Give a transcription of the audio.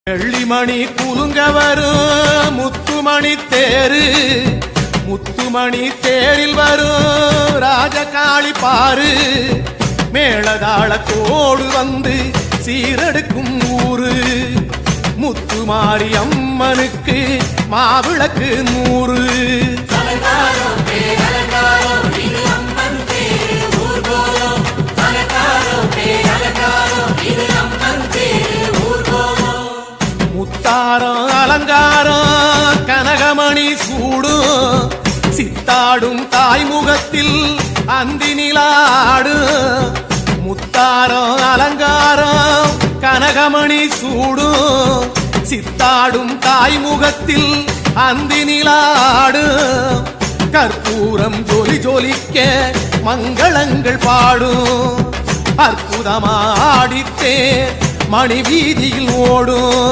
வெள்ளிமணி குலுங்க வரும் முத்துமணி தேரு, முத்துமணி தேரில் வரும் ராஜகாளி பாரு, மேளதாளத்தோடு வந்து சீரெடுக்கும் ஊரு, முத்துமாரி அம்மனுக்கு மாவிளக்கு 100. முத்தாரம் அலங்காரம் கனகமணி சூடும், சித்தாடும் தாய்முகத்தில் அந்தி நிலாடும். முத்தாரம் அலங்காரம் கனகமணி சூடும், சித்தாடும் தாய்முகத்தில் அந்தி நிலாடும். கற்பூரம் ஜொலி ஜொலிக்க மங்களங்கள் பாடும், அற்புதமாடித்தே மணி வீதியில் ஓடும்.